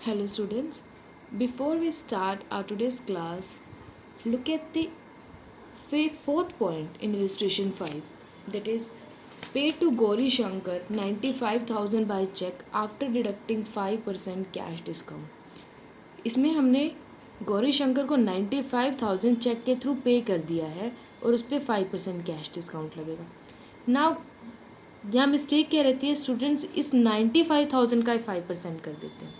Hello students, before we start our today's class, look at the fourth point in illustration 5, that is pay to Gauri Shankar 95,000 by check after deducting 5% cash discount. इसमें हमने गौरी शंकर को 95,000 check के through पे कर दिया है और उस पर 5% कैश डिस्काउंट लगेगा. नाउ यहाँ मिस्टेक क्या रहती है स्टूडेंट्स, इस 95,000 का 5% कर देते हैं,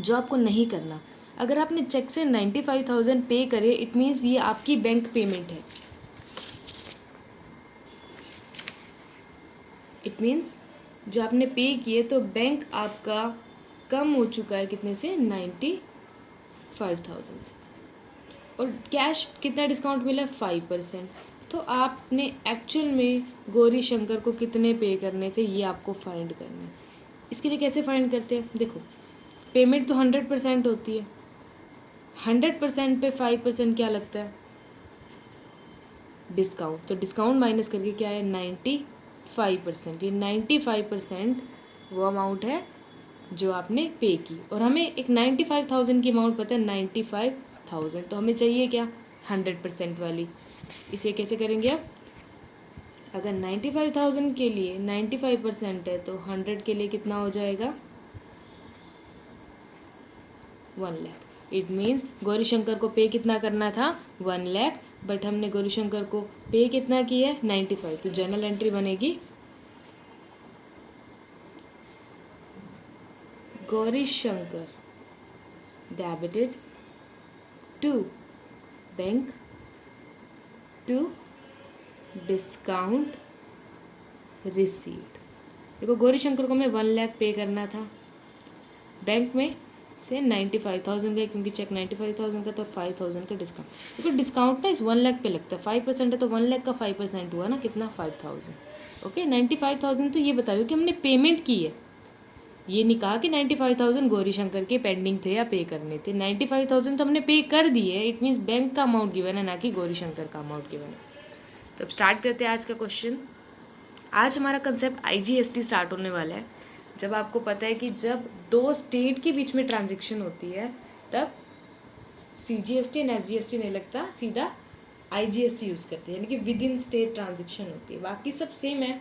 जो आपको नहीं करना. अगर आपने चेक से 95,000 पे करे इट मीन्स ये आपकी बैंक पेमेंट है. इट मीन्स जो आपने पे किए तो बैंक आपका कम हो चुका है कितने से, 95,000 से, और कैश कितना डिस्काउंट मिला, 5%. तो आपने एक्चुअल में गौरी शंकर को कितने पे करने थे ये आपको फाइंड करना है. इसके लिए कैसे फाइंड करते हैं, देखो पेमेंट तो 100% होती है. 100% पे 5% क्या लगता है, डिस्काउंट. तो डिस्काउंट माइनस करके क्या है, 95%. ये 95% वो अमाउंट है जो आपने पे की, और हमें एक 95,000 की अमाउंट पता है, 95,000. तो हमें चाहिए क्या, 100% वाली. इसे कैसे करेंगे आप, अगर 95,000 के लिए 95% है तो 100 के लिए कितना हो जाएगा, 1 लाख. इट मीन्स गौरी शंकर को पे कितना करना था, 1 लाख, बट हमने गौरी शंकर को पे कितना किया है, 95. तो जर्नल एंट्री बनेगी Gauri Shankar debited to bank to discount received. देखो गौरी शंकर को मैं 1 लाख पे करना था, बैंक में से 95,000 गए क्योंकि चेक 95,000 का, तो 5,000 का डिस्काउंट. देखो डिस्काउंट ना इस 1 लाख पे लगता है, 5% है तो 1 लाख का 5% हुआ ना कितना, 5,000. ओके 95,000 तो ये बताओ कि हमने पेमेंट की है, ये नहीं कहा कि 95,000 गौरी शंकर के पेंडिंग थे या पे करने थे. 95,000 तो हमने पे कर दिए है, इट मीन्स बैंक का अमाउंट गिवन है, ना कि गौरी शंकर का अमाउंट गिवन है. तो अब स्टार्ट करते हैं आज का क्वेश्चन. आज हमारा कंसेप्ट IGST स्टार्ट होने वाला है. जब आपको पता है कि जब दो स्टेट के बीच में ट्रांजेक्शन होती है तब CGST एंड SGST नहीं लगता, सीधा IGST यूज़ करते हैं, यानी कि विद इन स्टेट ट्रांजेक्शन होती है. बाकी सब सेम है,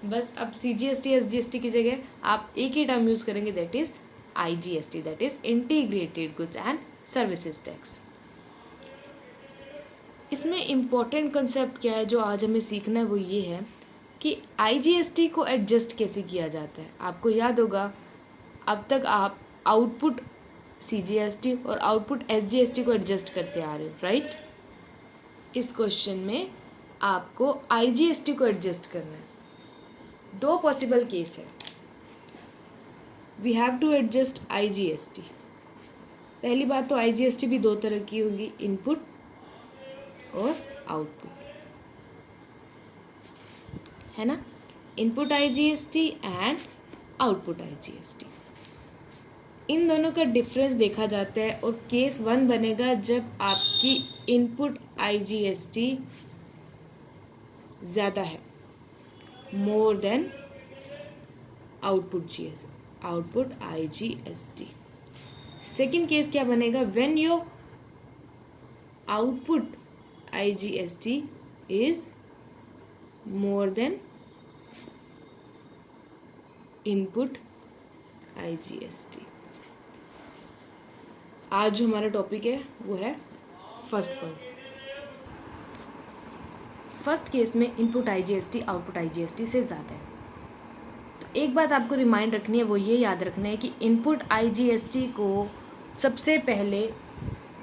बस अब CGST SGST की जगह आप एक ही टर्म यूज़ करेंगे, that is IGST, that is integrated goods and services tax. इसमें इम्पॉर्टेंट कंसेप्ट क्या है जो आज हमें सीखना है, वो ये है कि IGST को एडजस्ट कैसे किया जाता है. आपको याद होगा अब तक आप आउटपुट CGST और आउटपुट SGST को एडजस्ट करते आ रहे हो, राइट. इस क्वेश्चन में आपको IGST को एडजस्ट करना है. दो पॉसिबल केस है, we have to adjust IGST. पहली बात तो IGST भी दो तरह की होगी, इनपुट और आउटपुट, है ना. Input IGST and output IGST, इन दोनों का डिफरेंस देखा जाता है, और केस 1 बनेगा जब आपकी इनपुट IGST ज़्यादा है, more than output IGST. Second case क्या बनेगा, when your output IGST is more than input IGST. आज जो हमारा टॉपिक है वो है फर्स्ट पॉइंट. फर्स्ट केस में इनपुट IGST आउटपुट IGST से ज़्यादा है. तो एक बात आपको रिमाइंड रखनी है, वो ये याद रखना है कि इनपुट IGST को सबसे पहले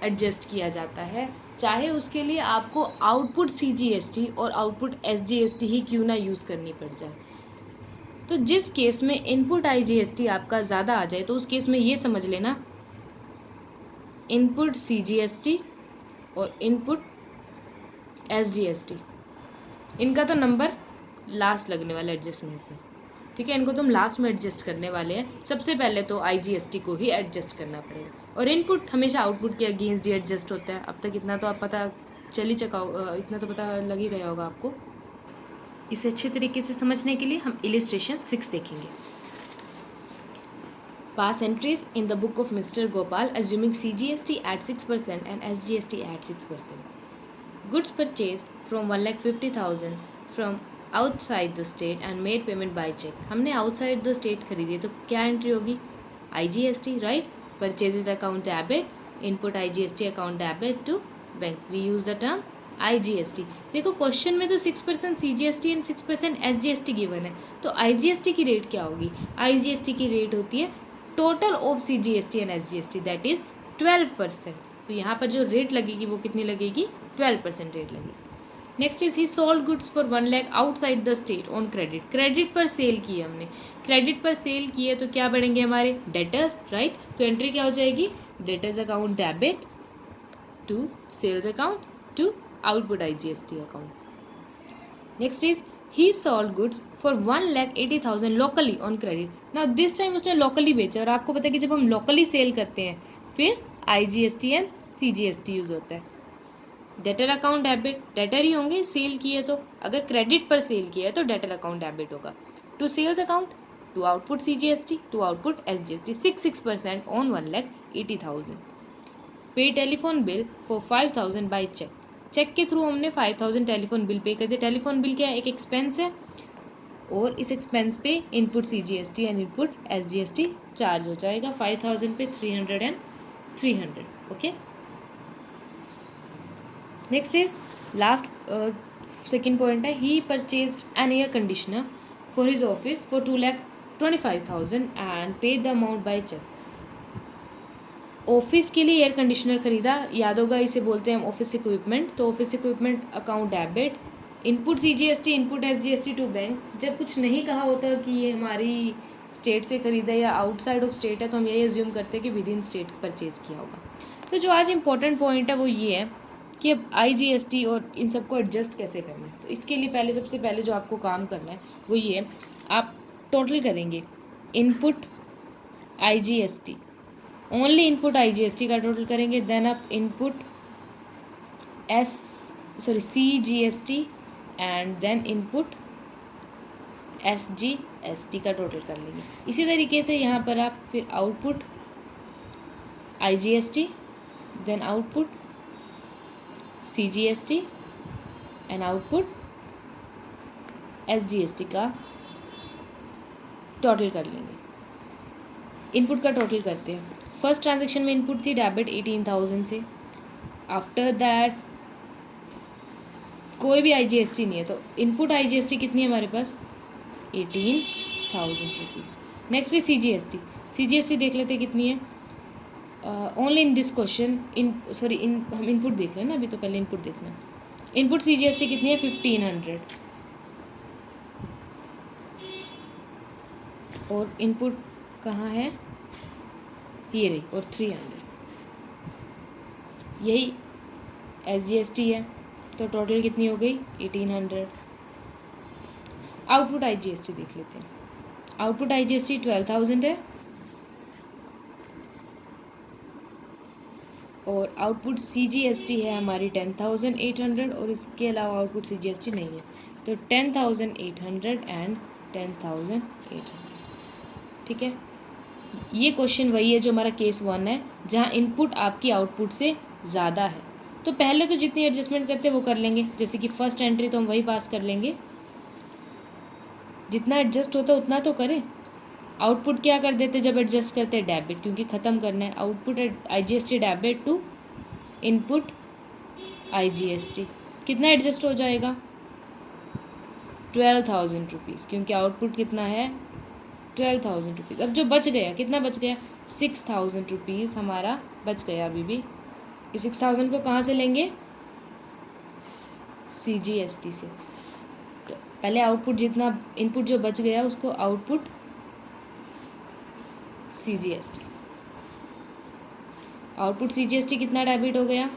एडजस्ट किया जाता है, चाहे उसके लिए आपको आउटपुट CGST और आउटपुट SGST ही क्यों ना यूज़ करनी पड़ जाए. तो जिस केस में इनपुट IGST आपका ज़्यादा आ जाए तो उस केस में ये समझ लेना इनपुट CGST और इनपुट SGST, इनका तो नंबर लास्ट लगने वाला एडजस्टमेंट में, ठीक है. इनको तुम लास्ट में एडजस्ट करने वाले हैं, सबसे पहले तो IGST को ही एडजस्ट करना पड़ेगा. और इनपुट हमेशा आउटपुट के अगेंस्ट ही एडजस्ट होता है. अब तक इतना तो आप पता चल ही चुका होगा, इतना तो पता लग ही गया होगा आपको. इसे अच्छे तरीके से समझने के लिए हम इलिस्ट्रेशन 6 देखेंगे. Pass entries in the book of Mr. Gopal assuming CGST at 6% and SGST at 6%. Goods purchased from 1,50,000 from outside the state and made payment by check. हमने outside the state खरीदी तो क्या एंट्री होगी? IGST, right? Purchases account debit, input IGST account debit to bank. We use the term IGST. देखो question में तो 6% CGST and 6% SGST given है, तो IGST की रेट क्या होगी? IGST की रेट होती है total of CGST and SGST, that is 12%. तो यहाँ पर जो रेट लगेगी वो कितनी लगेगी? 12% रेट लगेगी. Next is he sold goods for 1 lakh outside the state on credit. Credit पर सेल की हमने, क्रेडिट पर सेल किए तो क्या बढ़ेंगे हमारे? Debtors, right? तो एंट्री क्या हो जाएगी? Debtors account debit to sales account to output IGST account. Next is he sold goods for 1,80,000 locally on credit. Now this time उसने लोकली बेचा, और आपको पता है कि जब हम लोकली सेल करते हैं फिर IGST एंड CGST यूज होता है. डेटर अकाउंट डेबिट, डेटर ही होंगे सेल किए तो, अगर क्रेडिट पर सेल किया है तो डेटर अकाउंट डेबिट होगा. To sales account, to output CGST, to output SGST. 6% on 1,80,000. पे telephone bill for 5,000 by cheque. Cheque के थ्रू हमने 5,000 टेलीफोन बिल पे कर दिया. टेलीफोन बिल क्या है? एक एक्सपेंस है, और इस एक्सपेंस पे input CGST and input SGST charge हो जाएगा. 5,000 पे 300 and 300. Okay. Next is last second point है, he purchased an air conditioner for his office for 2,25,000 and paid the amount by cheque. Office के लिए एयर कंडीशनर खरीदा, याद होगा इसे बोलते हैं हम ऑफिस इक्विपमेंट. तो office equipment account debit, input CGST input SGST to bank. जब कुछ नहीं कहा होता कि ये हमारी स्टेट से खरीदा या आउटसाइड ऑफ स्टेट है तो हम यही अज्यूम करते हैं कि विद इन स्टेट परचेज किया होगा. तो जो आज इंपॉर्टेंट पॉइंट है वो ये है कि अब IGST और इन सबको एडजस्ट कैसे करना है. तो इसके लिए सबसे पहले जो आपको काम करना है वो ये है, आप टोटल करेंगे input IGST, only input IGST का टोटल करेंगे. देन आप input CGST and then input SGST का टोटल कर लेंगे. इसी तरीके से यहाँ पर आप फिर output IGST then output CGST and output SGST का टोटल कर लेंगे. इनपुट का टोटल करते हैं. फर्स्ट ट्रांजैक्शन में इनपुट थी डेबिट 18,000 से. आफ्टर दैट कोई भी IGST नहीं है, तो इनपुट IGST कितनी है हमारे पास? 18,000 रुपीज़. नेक्स्ट इज CGST देख लेते कितनी है. ओनली इन दिस क्वेश्चन हम इनपुट देख रहे हैं ना अभी, तो पहले इनपुट देखना है. इनपुट CGST कितनी है? 1,500. और इनपुट कहाँ है? ये रही. और 300. यही SGST है, तो टोटल कितनी हो गई? 1,800. आउटपुट IGST देख लेते हैं. आउटपुट IGST 12,000 है, और आउटपुट CGST है हमारी 10,800, और इसके अलावा आउटपुट CGST नहीं है. तो 10,800 एंड 10,800. ठीक है. ये क्वेश्चन वही है जो हमारा केस 1 है, जहाँ इनपुट आपकी आउटपुट से ज़्यादा है. तो पहले तो जितनी एडजस्टमेंट करते हैं वो कर लेंगे. जैसे कि फर्स्ट एंट्री तो हम वही पास कर लेंगे, जितना एडजस्ट होता है उतना तो करें. आउटपुट क्या कर देते जब एडजस्ट करते हैं? डेबिट, क्योंकि ख़त्म करना है. Output IGST debit to input IGST. कितना एडजस्ट हो जाएगा? 12,000 रुपीज़, क्योंकि आउटपुट कितना है? 12,000 रुपीज़. अब जो बच गया, कितना बच गया? 6,000 रुपीज़ हमारा बच गया. अभी भी इस 6,000 को कहाँ से लेंगे? CGST से. तो पहले आउटपुट जितना इनपुट जो बच गया उसको आउटपुट CGST. आउटपुट CGST कितना डेबिट हो गया?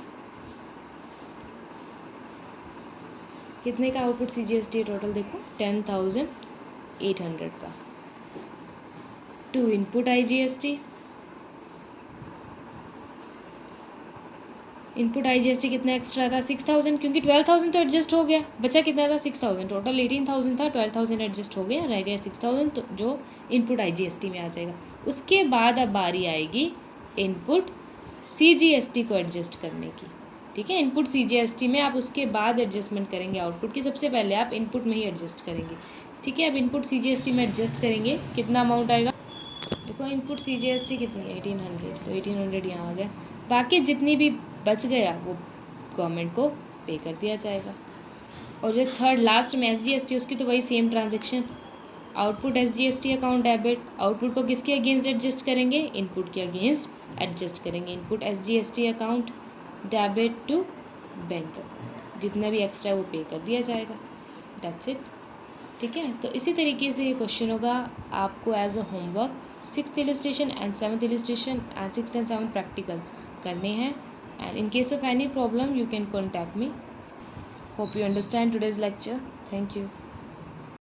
कितने का आउटपुट CGST टोटल देखो? 10,800 का. To input IGST. Input IGST कितना एक्स्ट्रा था? 6,000, क्योंकि 12,000 तो एडजस्ट हो गया. बचा कितना था? 6,000. टोटल 18,000 था, 12,000 एडजस्ट हो गया, रह गया 6,000, तो जो इनपुट IGST में आ जाएगा. उसके बाद अब बारी आएगी इनपुट CGST को एडजस्ट करने की, ठीक है। इनपुट CGST में आप उसके बाद एडजस्टमेंट करेंगे आउटपुट की, सबसे पहले आप इनपुट में ही एडजस्ट करेंगे, ठीक है। अब इनपुट CGST में एडजस्ट करेंगे, कितना अमाउंट आएगा, देखो इनपुट CGST कितनी है 1800, तो 1800 यहाँ आ गया। बाकी जितनी भी बच गया वो गवर्नमेंट को पे कर दिया जाएगा। और जो थर्ड लास्ट में SGST, उसकी तो वही same transaction, output SGST account debit, output को किसके अगेंस्ट एडजस्ट करेंगे, इनपुट के अगेंस्ट एडजस्ट करेंगे। Input SGST account debit to bank account, जितना भी एक्स्ट्रा है वो पे कर दिया जाएगा, दैट्स इट, ठीक है। तो इसी तरीके से ये क्वेश्चन होगा आपको as a homework, 6th illustration and 7th illustration and 6th and 7th practical करने हैं। And in case of any problem you can contact me. Hope you understand today's lecture. Thank you.